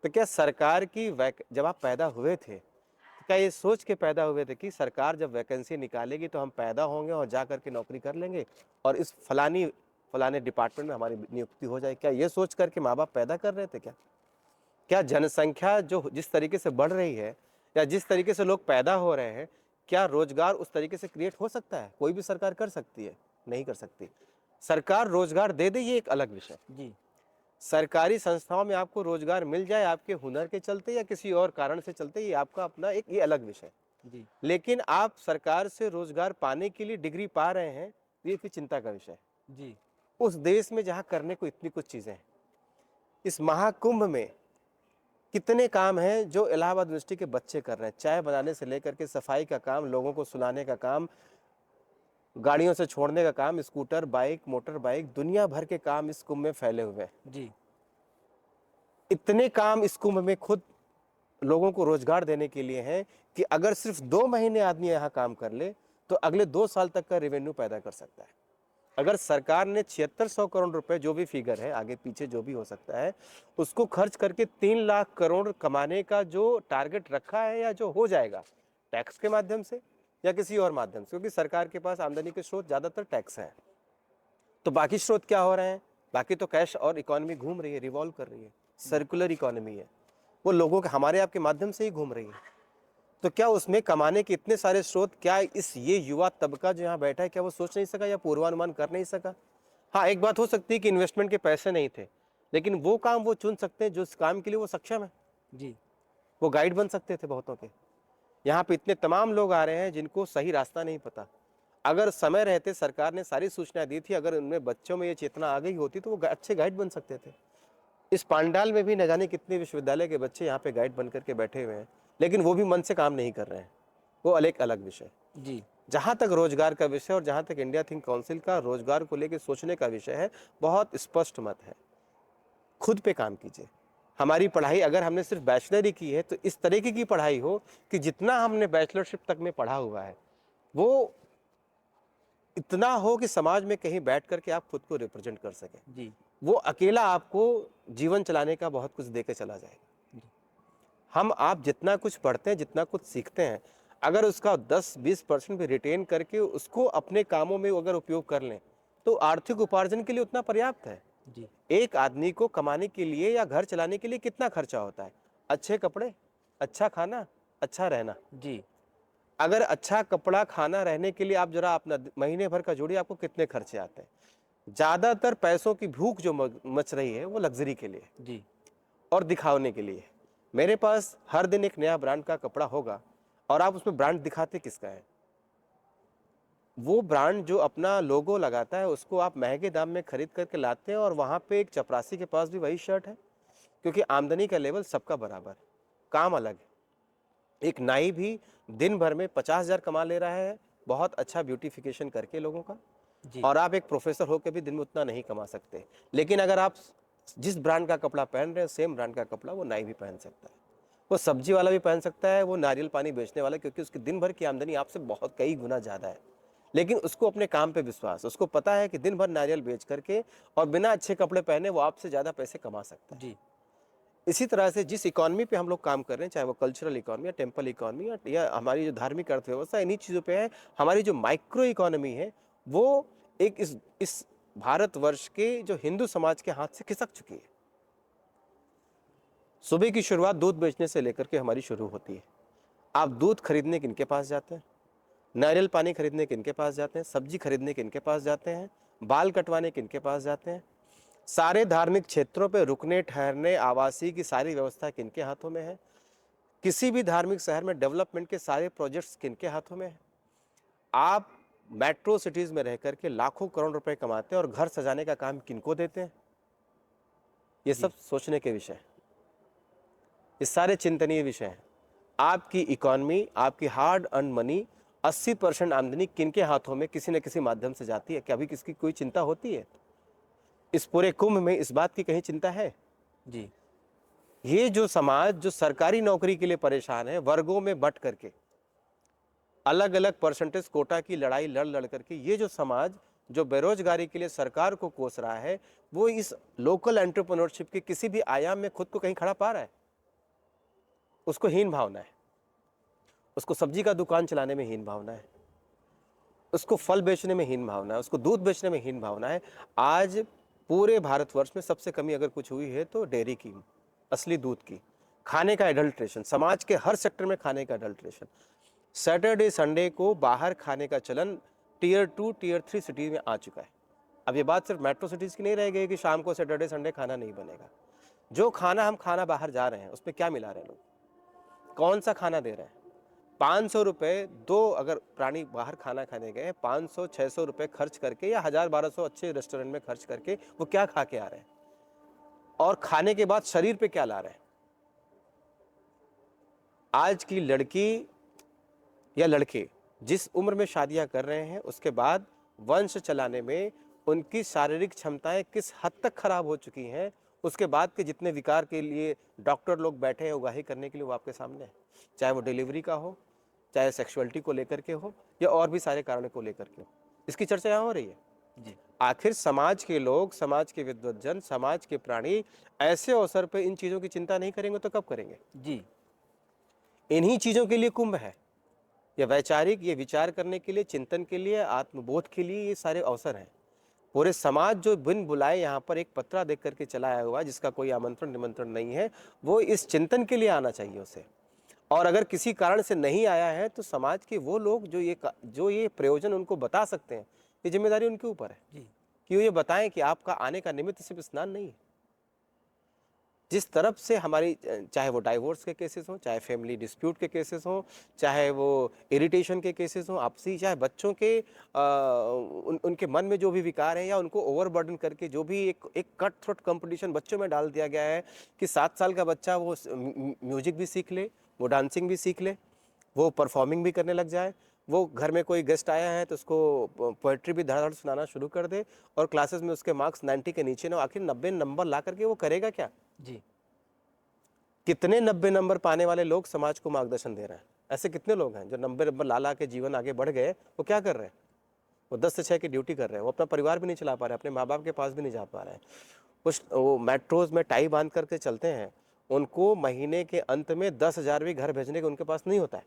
तो क्या सरकार की जब आप पैदा हुए थे तो क्या ये सोच के पैदा हुए थे कि सरकार जब वैकेंसी निकालेगी तो हम पैदा होंगे और जा करके नौकरी कर लेंगे और इस फलाने डिपार्टमेंट में हमारी नियुक्ति हो जाए? क्या ये सोच करके माँ बाप पैदा कर रहे थे? क्या जनसंख्या जो जिस तरीके से बढ़ रही है या जिस तरीके से लोग पैदा हो रहे हैं, क्या रोजगार उस तरीके से क्रिएट हो सकता है? कोई भी सरकार कर सकती है? नहीं कर सकती। सरकार रोजगार दे दे ये एक अलग विषय, जी सरकारी संस्थाओं में आपको रोजगार मिल जाए आपके हुनर के चलते या किसी और कारण से चलते, ये आपका अपना एक ये अलग विषय। जी लेकिन आप सरकार से रोजगार पाने के लिए डिग्री पा रहे हैं, ये फिर चिंता का विषय है। जी उस देश में जहाँ करने को इतनी कुछ चीजें हैं, इस महाकुंभ में कितने काम हैं जो इलाहाबाद यूनिवर्सिटी के बच्चे कर रहे हैं। चाय बनाने से लेकर के सफाई का काम, लोगों को सुलाने का काम, गाड़ियों से छोड़ने का काम, स्कूटर बाइक मोटर बाइक, दुनिया भर के काम इस कुंभ में फैले हुए हैं। जी इतने काम इस कुंभ में खुद लोगों को रोजगार देने के लिए हैं कि अगर सिर्फ 2 महीने आदमी यहाँ काम कर ले तो अगले 2 साल तक का रेवेन्यू पैदा कर सकता है। अगर सरकार ने 7600 करोड़ रुपए, जो भी फिगर है आगे पीछे जो भी हो सकता है, उसको खर्च करके 3 लाख करोड़ कमाने का जो टारगेट रखा है या जो हो जाएगा टैक्स के माध्यम से या किसी और माध्यम से, क्योंकि सरकार के पास आमदनी के स्रोत ज्यादातर टैक्स है, तो बाकी स्रोत क्या हो रहे हैं? बाकी तो कैश और इकोनॉमी घूम रही है, रिवॉल्व कर रही है, सर्कुलर इकोनॉमी है, वो लोगों के हमारे आपके माध्यम से ही घूम रही है। तो क्या उसमें कमाने के इतने सारे स्रोत, क्या इस ये युवा तबका जो यहाँ बैठा है क्या वो सोच नहीं सका या पूर्वानुमान कर नहीं सका? हाँ, एक बात हो सकती है कि इन्वेस्टमेंट के पैसे नहीं थे, लेकिन वो काम वो चुन सकते हैं जो इस काम के लिए वो सक्षम है। जी वो गाइड बन सकते थे बहुतों के। यहाँ पे इतने तमाम लोग आ रहे हैं जिनको सही रास्ता नहीं पता। अगर समय रहते सरकार ने सारी सूचना दी थी, अगर उनमें बच्चों में ये चेतना आ गई होती तो वो अच्छे गाइड बन सकते थे। इस पांडाल में भी न जाने कितने विश्वविद्यालय के बच्चे यहाँ पे गाइड बन करके बैठे हुए हैं, लेकिन वो भी मन से काम नहीं कर रहे हैं, वो अलग विषय। जी जहाँ तक रोजगार का विषय और जहाँ तक इंडिया थिंक काउंसिल का रोजगार को लेकर सोचने का विषय है, बहुत स्पष्ट मत है। खुद पे काम कीजिए। हमारी पढ़ाई अगर हमने सिर्फ बैचलर ही की है तो इस तरीके की पढ़ाई हो कि जितना हमने बैचलरशिप तक में पढ़ा हुआ है वो इतना हो कि समाज में कहीं बैठ करके आप खुद को रिप्रेजेंट कर सकें। जी वो अकेला आपको जीवन चलाने का बहुत कुछ दे के चला जाएगा। हम आप जितना कुछ पढ़ते हैं, जितना कुछ सीखते हैं, अगर उसका 10-20% भी रिटेन करके उसको अपने कामों में अगर उपयोग कर लें तो आर्थिक उपार्जन के लिए उतना पर्याप्त है। जी एक आदमी को कमाने के लिए या घर चलाने के लिए कितना खर्चा होता है? अच्छे कपड़े, अच्छा खाना, अच्छा रहना। जी अगर अच्छा कपड़ा, खाना, रहने के लिए आप जरा अपना महीने भर का जोड़िए, आपको कितने खर्चे आते हैं। ज्यादातर पैसों की भूख जो मच रही है वो लग्जरी के लिए जी और दिखाने के लिए। मेरे पास हर दिन एक नया ब्रांड का कपड़ा होगा और आप उसमें ब्रांड दिखाते किसका है? वो ब्रांड जो अपना लोगो लगाता है उसको आप महंगे दाम में खरीद करके लाते हैं और वहाँ पे एक चपरासी के पास भी वही शर्ट है, क्योंकि आमदनी का लेवल सबका बराबर, काम अलग है। एक नाई भी दिन भर में 50,000 कमा ले रहा है बहुत अच्छा ब्यूटिफिकेशन करके लोगों का, जी और आप एक प्रोफेसर होकर भी दिन में उतना नहीं कमा सकते। लेकिन अगर आप जिस ब्रांड का कपड़ा पहन रहे हैं सेम ब्रांड का कपड़ा वो नाई भी पहन सकता है, वो सब्जी वाला भी पहन सकता है, वो नारियल पानी बेचने वाला, क्योंकि उसकी दिन भर की आमदनी आपसे बहुत कई गुना ज़्यादा है। लेकिन उसको अपने काम पे विश्वास, उसको पता है कि दिन भर नारियल बेच करके और बिना अच्छे कपड़े पहने वो आपसे ज़्यादा पैसे कमा सकता है। जी इसी तरह से जिस इकोनॉमी पे हम लोग काम कर रहे हैं, चाहे वो कल्चरल इकोनॉमी या टेम्पल इकोनॉमी या हमारी जो धार्मिक अर्थव्यवस्था, इन्हीं चीज़ों पे है। हमारी जो माइक्रो इकोनॉमी है वो एक इस भारतवर्ष के जो हिंदू समाज के हाथ से खिसक चुकी है। सुबह की शुरुआत दूध बेचने से लेकर के हमारी शुरू होती है। आप दूध खरीदने किनके पास जाते हैं? नारियल पानी खरीदने किनके पास जाते हैं, सब्जी खरीदने किनके पास जाते हैं, बाल कटवाने किनके पास जाते हैं, सारे धार्मिक क्षेत्रों पे रुकने ठहरने आवासीय की सारी व्यवस्था किनके हाथों में है, किसी भी धार्मिक शहर में डेवलपमेंट के सारे प्रोजेक्ट्स किनके हाथों में है। आप मेट्रो सिटीज में रह करके लाखों करोड़ रुपए कमाते हैं और घर सजाने का काम किनको देते हैं। ये सब सोचने के विषय हैं, ये सारे चिंतनीय विषय हैं। आपकी इकोनॉमी, आपकी हार्ड अर्न मनी, 80% आमदनी किनके हाथों में किसी न किसी माध्यम से जाती है। क्या अभी किसकी कोई चिंता होती है? इस पूरे कुंभ में इस बात की कहीं चिंता है? जी ये जो समाज जो सरकारी नौकरी के लिए परेशान है, वर्गों में बंट करके अलग अलग परसेंटेज कोटा की लड़ाई लड़ लड़ करके, ये जो समाज जो बेरोजगारी के लिए सरकार को कोस रहा है, वो इस लोकल एंटरप्रेन्योरशिप के किसी भी आयाम में खुद को कहीं खड़ा पा रहा है? उसको हीन भावना है, उसको सब्जी का दुकान चलाने में हीन भावना है, उसको फल बेचने में हीन भावना है, उसको दूध बेचने में हीन भावना है। आज पूरे भारतवर्ष में सबसे कमी अगर कुछ हुई है तो डेयरी की, असली दूध की। खाने का एडल्ट्रेशन, समाज के हर सेक्टर में खाने का एडल्ट्रेशन। सैटरडे संडे को बाहर खाने का चलन टीयर 2 टीयर 3 सिटी में आ चुका है। अब ये बात सिर्फ मेट्रो सिटीज की नहीं रह गई कि शाम को सैटरडे संडे खाना नहीं बनेगा। जो खाना हम खाना बाहर जा रहे हैं उसमें क्या मिला रहे हैं लोग, कौन सा खाना दे रहे हैं? 500 रुपये दो अगर प्राणी बाहर खाना खाने गए, 500-600 रुपये खर्च करके या 1000-1200 अच्छे रेस्टोरेंट में खर्च करके वो क्या खा के आ रहे हैं, और खाने के बाद शरीर पे क्या ला रहे हैं? आज की लड़की या लड़के जिस उम्र में शादियां कर रहे हैं, उसके बाद वंश चलाने में उनकी शारीरिक क्षमताएं किस हद तक खराब हो चुकी हैं, उसके बाद के जितने विकार के लिए डॉक्टर लोग बैठे हैं उगाही करने के लिए, वो आपके सामने है। चाहे वो डिलीवरी का हो, चाहे सेक्सुअलिटी को लेकर के हो, या और भी सारे कारणों को लेकर के हो, इसकी चर्चा यहाँ हो रही है। जी आखिर समाज के लोग, समाज के विद्वज्जन, समाज के प्राणी ऐसे अवसर पर इन चीजों की चिंता नहीं करेंगे तो कब करेंगे? जी इन्हीं चीजों के लिए कुंभ है। ये वैचारिक, ये विचार करने के लिए, चिंतन के लिए, आत्मबोध के लिए ये सारे अवसर हैं। पूरे समाज जो बिन बुलाए यहाँ पर एक पत्रा देख करके चला आया हुआ है, जिसका कोई आमंत्रण निमंत्रण नहीं है, वो इस चिंतन के लिए आना चाहिए उसे। और अगर किसी कारण से नहीं आया है तो समाज के वो लोग जो ये प्रयोजन उनको बता सकते हैं, ये जिम्मेदारी उनके ऊपर है जी कि वो ये बताएं कि आपका आने का निमित्त सिर्फ स्नान नहीं है। जिस तरफ से हमारी, चाहे वो डाइवोर्स के केसेस हों, चाहे फैमिली डिस्प्यूट के केसेस हों, चाहे वो इरिटेशन के केसेस हों आपसी, चाहे बच्चों के उनके मन में जो भी विकार है, या उनको ओवरबर्डन करके जो भी एक कट थ्रोट कंपटीशन बच्चों में डाल दिया गया है कि 7 साल का बच्चा वो म्यूजिक भी सीख ले, वो डांसिंग भी सीख ले, वो परफॉर्मिंग भी करने लग जाए, वो घर में कोई गेस्ट आया है तो उसको पोएट्री भी धड़ाधड़ सुनाना शुरू कर दे, और क्लासेस में उसके मार्क्स 90 के नीचे ना, आखिर 90 नंबर ला करके वो करेगा क्या? जी कितने 90 नंबर पाने वाले लोग समाज को मार्गदर्शन दे रहे हैं? ऐसे कितने लोग हैं जो 90 नंबर ला ला के जीवन आगे बढ़ गए? वो क्या कर रहे हैं? वो 10 से 6 की ड्यूटी कर रहे हैं, वो अपना परिवार भी नहीं चला पा रहे, अपने माँ बाप के पास भी नहीं जा पा रहे हैं। वो मेट्रोज में टाई बांध करके चलते हैं, उनको महीने के अंत में 10,000 भी घर भेजने के उनके पास नहीं होता है।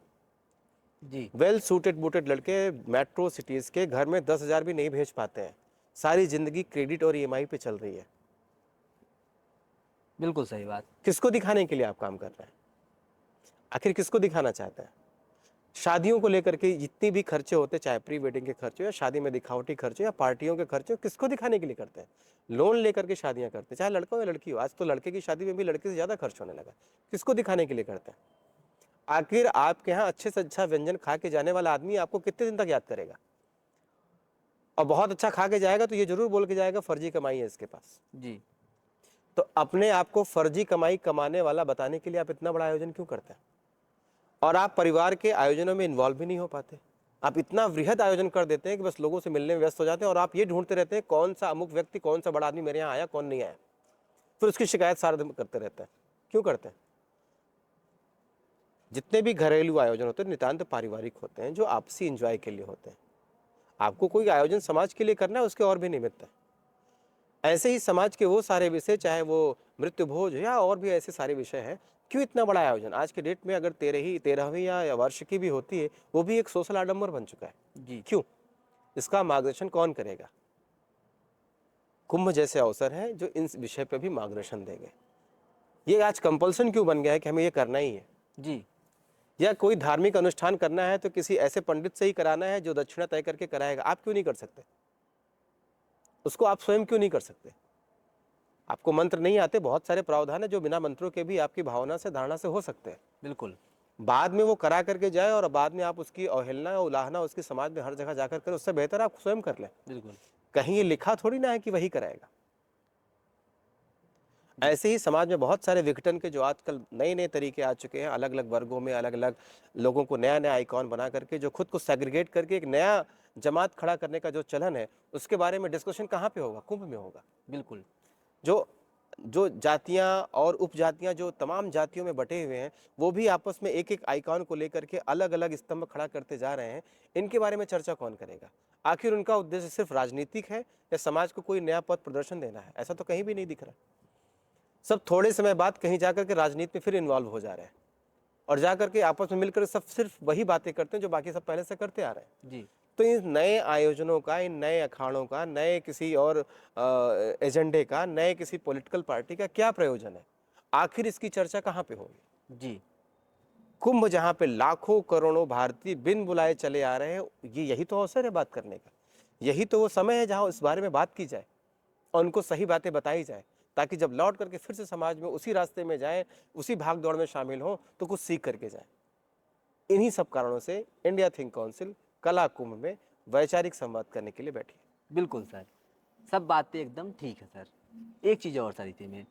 जी वेल सूटेड बूटेड लड़के मेट्रो सिटीज के घर में 10,000 भी नहीं भेज पाते हैं। सारी जिंदगी क्रेडिट और ईएमआई पे चल रही है। बिल्कुल सही बात। किसको दिखाने के लिए आप काम कर रहे हैं? आखिर किसको दिखाना चाहते हैं? शादियों को लेकर के जितनी भी खर्चे होते, चाहे प्री वेडिंग के खर्चे या शादी में दिखावटी खर्चे या पार्टियों के खर्चे, किसको दिखाने के लिए करते हैं? लोन लेकर के शादियां करते हैं, चाहे लड़का हो या लड़की हो। आज तो लड़के की शादी में भी लड़के से ज्यादा खर्च होने लगा। किसको दिखाने के लिए करते हैं? आखिर आपके यहाँ अच्छे से अच्छा व्यंजन खा के जाने वाला आदमी आपको कितने दिन तक याद करेगा? और बहुत अच्छा खा के जाएगा तो ये जरूर बोल के जाएगा फर्जी कमाई है इसके पास। जी तो अपने आप को फर्जी कमाई कमाने वाला बताने के लिए आप इतना बड़ा आयोजन क्यों करते हैं? और आप परिवार के आयोजनों में इन्वॉल्व भी नहीं हो पाते। आप इतना वृहद आयोजन कर देते हैं कि बस लोगों से मिलने में व्यस्त हो जाते हैं, और आप ये ढूंढते रहते हैं कौन सा अमुक व्यक्ति, कौन सा बड़ा आदमी मेरे यहाँ आया, कौन नहीं आया। फिर उसकी शिकायत सारा दिन करते रहते हैं। क्यों करते हैं? जितने भी घरेलू आयोजन होते हैं नितांत पारिवारिक होते हैं, जो आपसी एंजॉय के लिए होते हैं। आपको कोई आयोजन समाज के लिए करना है, उसके और भी निमित्त है। ऐसे ही समाज के वो सारे विषय, चाहे वो मृत्यु भोज या और भी ऐसे सारे विषय हैं, क्यों इतना बड़ा आयोजन? आज के डेट में अगर 13वीं या वर्ष की भी होती है, वो भी एक सोशल आडंबर बन चुका है। जी क्यों? इसका मार्गदर्शन कौन करेगा? कुंभ जैसे अवसर हैं जो इन विषय पे भी मार्गदर्शन देंगे। ये आज कंपल्सन क्यों बन गया है कि हमें ये करना ही है? जी या कोई धार्मिक अनुष्ठान करना है तो किसी ऐसे पंडित से ही कराना है जो दक्षिणा तय करके कराएगा। आप क्यों नहीं कर सकते? उसको आप स्वयं क्यों नहीं कर सकते? आपको मंत्र नहीं आते, बहुत सारे प्रावधान है जो बिना मंत्रों के भी आपकी भावना से, धारणा से हो सकते हैं। बिल्कुल। बाद में वो करा करके जाए और बाद में आप उसकी अवहेलना और उलाहना उसकी समाज में हर जगह जाकर करें, उससे बेहतर आप स्वयं कर लें। बिल्कुल। कहीं ये लिखा थोड़ी ना है कि वही कराएगा। ऐसे ही समाज में बहुत सारे विघटन के जो आजकल नए नए तरीके आ चुके हैं, अलग अलग वर्गों में अलग अलग लोगों को नया नया आइकॉन बना करके, जो खुद को सेग्रीगेट करके एक नया जमात खड़ा करने का जो चलन है, उसके बारे में डिस्कशन कहाँ पे होगा? कुंभ में होगा। बिल्कुल। जो जो जातियां और उपजातियां जो तमाम जातियों में बटे हुए हैं, वो भी आपस में एक एक आइकॉन को लेकर के अलग अलग स्तंभ खड़ा करते जा रहे हैं। इनके बारे में चर्चा कौन करेगा? आखिर उनका उद्देश्य सिर्फ राजनीतिक है या समाज को कोई नया पथ प्रदर्शन देना है? ऐसा तो कहीं भी नहीं दिख रहा। सब थोड़े समय बाद कहीं जाकर के राजनीति में फिर इन्वॉल्व हो जा रहे हैं और जाकर के आपस में मिलकर सब सिर्फ वही बातें करते हैं जो बाकी सब पहले से करते आ रहे हैं। जी। तो इन नए आयोजनों का, इन नए अखाड़ों का, नए किसी और एजेंडे का, नए किसी पॉलिटिकल पार्टी का क्या प्रयोजन है? आखिर इसकी चर्चा कहाँ पे होगी? जी। कुंभ जहाँ पे लाखों करोड़ों भारतीय बिन बुलाए चले आ रहे हैं, ये यही तो अवसर है बात करने का। यही तो वो समय है जहाँ इस बारे में बात की जाए और उनको सही बातें बताई जाए, ताकि जब लौट करके फिर से समाज में उसी रास्ते में जाएं, उसी भाग दौड़ में शामिल हों, तो कुछ सीख करके जाएं। इन्हीं सब कारणों से इंडिया थिंक काउंसिल कला कुंभ में वैचारिक संवाद करने के लिए बैठी है। बिल्कुल सर, सब बातें एकदम ठीक है सर। एक चीज़ और सर, इसी में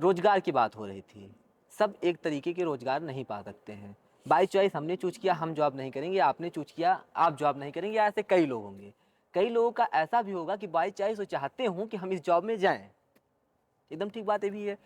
रोजगार की बात हो रही थी। सब एक तरीके के रोजगार नहीं पा सकते हैं। बाई चॉइस हमने चूज किया, हम जॉब नहीं करेंगे, आपने चूज किया, आप जॉब नहीं करेंगे, ऐसे कई लोग होंगे। कई लोगों का ऐसा भी होगा कि बाई चॉइस वो चाहते हों कि हम इस जॉब में जाएं। एकदम ठीक बात ये भी है।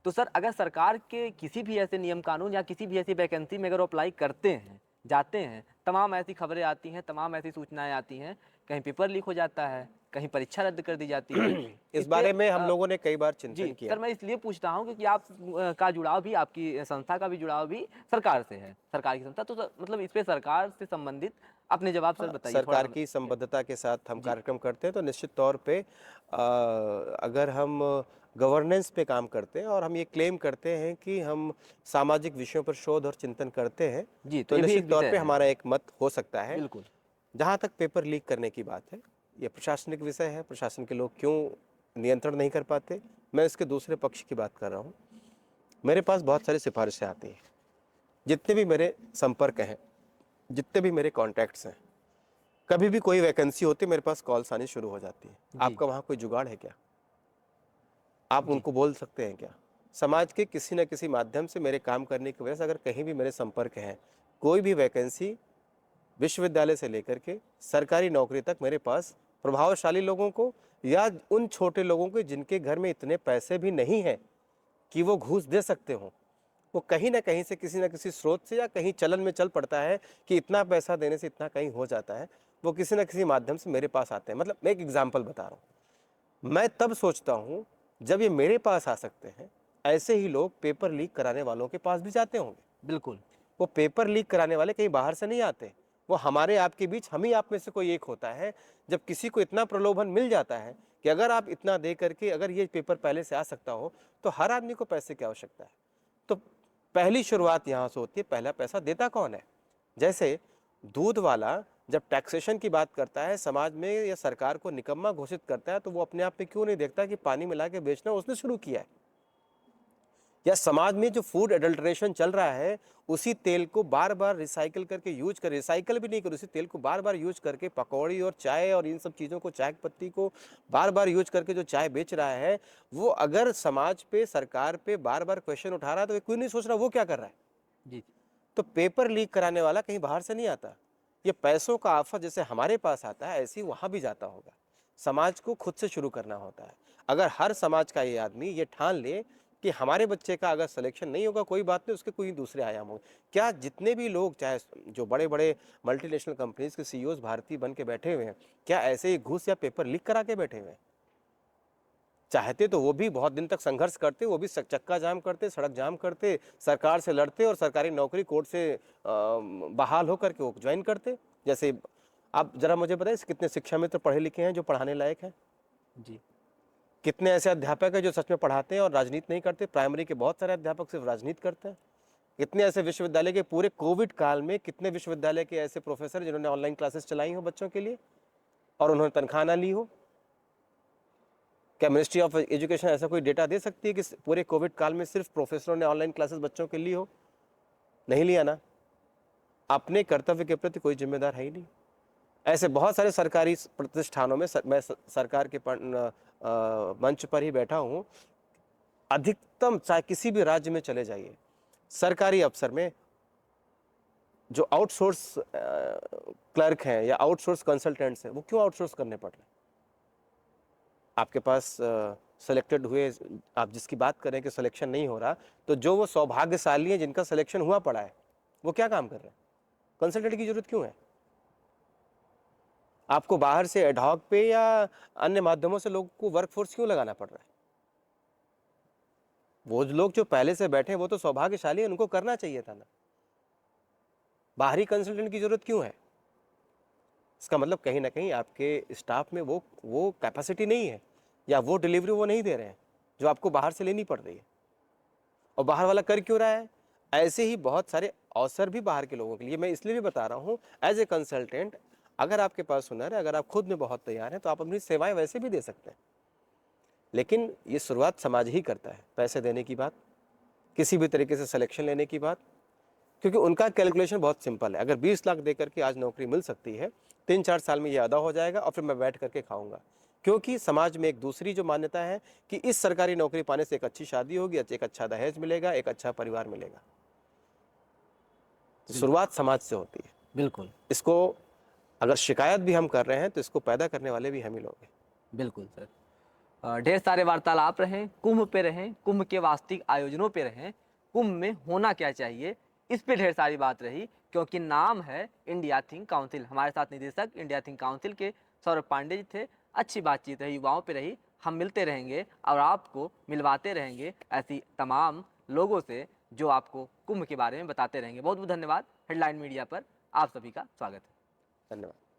तो सर, अगर सरकार के किसी भी ऐसे नियम कानून या किसी भी ऐसी वैकेंसी में अगर अप्लाई करते हैं, जाते हैं, तमाम ऐसी खबरें आती हैं, तमाम ऐसी सूचनाएं आती हैं, कहीं पेपर लीक हो जाता है, कहीं परीक्षा रद्द कर दी जाती है। इस बारे में हम लोगों ने कई बार चिंतन जी किया। सर, मैं इसलिए पूछ रहा हूँ क्योंकि आप का जुड़ाव भी, आपकी संस्था का भी जुड़ाव भी सरकार से है, सरकार की संस्था। तो मतलब इस पे सरकार से संबंधित अपने जवाब सर बताइए। सरकार की संबद्धता के साथ हम कार्यक्रम करते हैं, तो निश्चित तौर पे अगर हम गवर्नेंस पे काम करते हैं और हम ये क्लेम करते हैं कि हम सामाजिक विषयों पर शोध और चिंतन करते हैं, जी, तो ये भी निश्चित एक तौर विषय पे है। हमारा एक मत हो सकता है। बिल्कुल। जहाँ तक पेपर लीक करने की बात है, ये प्रशासनिक विषय है। प्रशासन के लोग क्यों नियंत्रण नहीं कर पाते, मैं इसके दूसरे पक्ष की बात कर रहा हूँ। मेरे पास बहुत सारी सिफारिशें आती हैं। जितने भी मेरे संपर्क हैं, जितने भी मेरे कॉन्टैक्ट्स हैं, कभी भी कोई वैकेंसी होती है, मेरे पास कॉल्स आनी शुरू हो जाती है। आपका वहाँ कोई जुगाड़ है क्या? आप उनको बोल सकते हैं क्या? समाज के किसी न किसी माध्यम से मेरे काम करने की वजह से अगर कहीं भी मेरे संपर्क हैं, कोई भी वैकेंसी विश्वविद्यालय से लेकर के सरकारी नौकरी तक, मेरे पास प्रभावशाली लोगों को या उन छोटे लोगों को जिनके घर में इतने पैसे भी नहीं हैं कि वो घूस दे सकते हों, वो कहीं ना कहीं से किसी न किसी स्रोत से या कहीं चलन में चल पड़ता है कि इतना पैसा देने से इतना कहीं हो जाता है, वो किसी न किसी माध्यम से मेरे पास आते हैं। मतलब मैं एक एग्जाम्पल बता रहा हूँ। मैं तब सोचता हूँ जब ये मेरे पास आ सकते हैं, ऐसे ही लोग पेपर लीक कराने वालों के पास भी जाते होंगे। बिल्कुल। वो पेपर लीक कराने वाले कहीं बाहर से नहीं आते, वो हमारे आपके बीच, हम ही आप में से कोई एक होता है। जब किसी को इतना प्रलोभन मिल जाता है कि अगर आप इतना दे करके अगर ये पेपर पहले से आ सकता हो, तो हर आदमी को पैसे की आवश्यकता है। तो पहली शुरुआत यहाँ से होती है, पहला पैसा देता कौन है? जैसे दूध वाला जब टैक्सेशन की बात करता है, समाज में या सरकार को निकम्मा घोषित करता है, तो वो अपने आप में क्यों नहीं देखता कि पानी मिला के बेचना उसने शुरू किया है? या समाज में जो फूड एडल्ट्रेशन चल रहा है, उसी तेल को बार बार रिसाइकिल करके यूज कर, रिसाइकिल भी नहीं कर, उसी तेल को बार बार यूज करके पकौड़ी और चाय और इन सब चीज़ों को, चाय पत्ती को बार बार यूज करके जो चाय बेच रहा है, वो अगर समाज पे, सरकार पे बार बार क्वेश्चन उठा रहा है, तो कोई नहीं सोच रहा वो क्या कर रहा है। जी। तो पेपर लीक कराने वाला कहीं बाहर से नहीं आता। ये पैसों का आफत जैसे हमारे पास आता है, ऐसे ही वहाँ भी जाता होगा। समाज को खुद से शुरू करना होता है। अगर हर समाज का ये आदमी ये ठान ले कि हमारे बच्चे का अगर सिलेक्शन नहीं होगा, कोई बात नहीं, उसके कोई दूसरे आयाम होंगे। क्या जितने भी लोग, चाहे जो बड़े बड़े मल्टीनेशनल कंपनीज के सीईओज भारतीय बन के बैठे हुए हैं, क्या ऐसे ही घूस या पेपर लीक करा के बैठे हुए हैं? चाहते तो वो भी बहुत दिन तक संघर्ष करते, वो भी चक्का जाम करते, सड़क जाम करते, सरकार से लड़ते और सरकारी नौकरी कोर्ट से बहाल होकर के वो ज्वाइन करते। जैसे आप जरा मुझे बताइए, कितने शिक्षा मित्र पढ़े लिखे हैं जो पढ़ाने लायक हैं? जी। कितने ऐसे अध्यापक हैं जो सच में पढ़ाते हैं और राजनीति नहीं करते? प्राइमरी के बहुत सारे अध्यापक सिर्फ राजनीति करते हैं। कितने ऐसे विश्वविद्यालय के पूरे कोविड काल में कितने विश्वविद्यालय के ऐसे प्रोफेसर जिन्होंने ऑनलाइन क्लासेस चलाई हो बच्चों के लिए और उन्होंने तनख्वाह ना ली हो? क्या मिनिस्ट्री ऑफ एजुकेशन ऐसा कोई डेटा दे सकती है कि पूरे कोविड काल में सिर्फ प्रोफेसरों ने ऑनलाइन क्लासेस बच्चों के लिए हो? नहीं लिया ना। अपने कर्तव्य के प्रति कोई जिम्मेदार है ही नहीं। ऐसे बहुत सारे सरकारी प्रतिष्ठानों में मैं सरकार के मंच पर ही बैठा हूँ। अधिकतम चाहे किसी भी राज्य में चले जाइए, सरकारी अफसर में जो आउटसोर्स क्लर्क हैं या आउटसोर्स कंसल्टेंट्स हैं, वो क्यों आउटसोर्स करने पड़ रहे हैं? आपके पास सेलेक्टेड हुए, आप जिसकी बात करें कि सिलेक्शन नहीं हो रहा, तो जो वो सौभाग्यशाली हैं जिनका सिलेक्शन हुआ पड़ा है, वो क्या काम कर रहे हैं? कंसल्टेंट की जरूरत क्यों है? आपको बाहर से एडहॉक पे या अन्य माध्यमों से लोगों को वर्कफोर्स क्यों लगाना पड़ रहा है? वो लोग जो पहले से बैठे हैं वो तो सौभाग्यशाली हैं, उनको करना चाहिए था ना। बाहरी कंसल्टेंट की जरूरत क्यों है? इसका मतलब कहीं ना कहीं आपके स्टाफ में वो कैपेसिटी नहीं है या वो डिलीवरी वो नहीं दे रहे हैं जो आपको बाहर से लेनी पड़ रही है। और बाहर वाला कर क्यों रहा है? ऐसे ही बहुत सारे अवसर भी बाहर के लोगों के लिए, मैं इसलिए भी बता रहा हूँ एज ए कंसल्टेंट, अगर आपके पास हुनर है, अगर आप खुद में बहुत तैयार हैं, तो आप अपनी सेवाएं वैसे भी दे सकते हैं। लेकिन ये शुरुआत समाज ही करता है, पैसे देने की बात, किसी भी तरीके से सिलेक्शन लेने की बात, क्योंकि उनका कैलकुलेशन बहुत सिंपल है। अगर 20 लाख देकर के आज नौकरी मिल सकती है, 3-4 साल में ये अदा हो जाएगा और फिर मैं बैठ करके खाऊंगा। क्योंकि समाज में एक दूसरी जो मान्यता है कि इस सरकारी नौकरी पाने से एक अच्छी शादी होगी, एक अच्छा दहेज मिलेगा, एक अच्छा परिवार मिलेगा। शुरुआत समाज से होती है। बिल्कुल इसको अगर शिकायत भी हम कर रहे हैं तो इसको पैदा करने वाले भी हम ही लोग हैं। बिल्कुल सर। ढेर सारे वार्तालाप रहें, कुंभ पे रहें, कुंभ के वास्तविक आयोजनों पे रहें, कुंभ में होना क्या चाहिए, इस पे ढेर सारी बात रही, क्योंकि नाम है इंडिया थिंक काउंसिल। हमारे साथ निदेशक इंडिया थिंक काउंसिल के सौरभ पांडे जी थे। अच्छी बातचीत रही, युवाओं पे रही। हम मिलते रहेंगे और आपको मिलवाते रहेंगे ऐसी तमाम लोगों से जो आपको कुंभ के बारे में बताते रहेंगे। बहुत बहुत धन्यवाद। हेडलाइन मीडिया पर आप सभी का स्वागत है। धन्यवाद।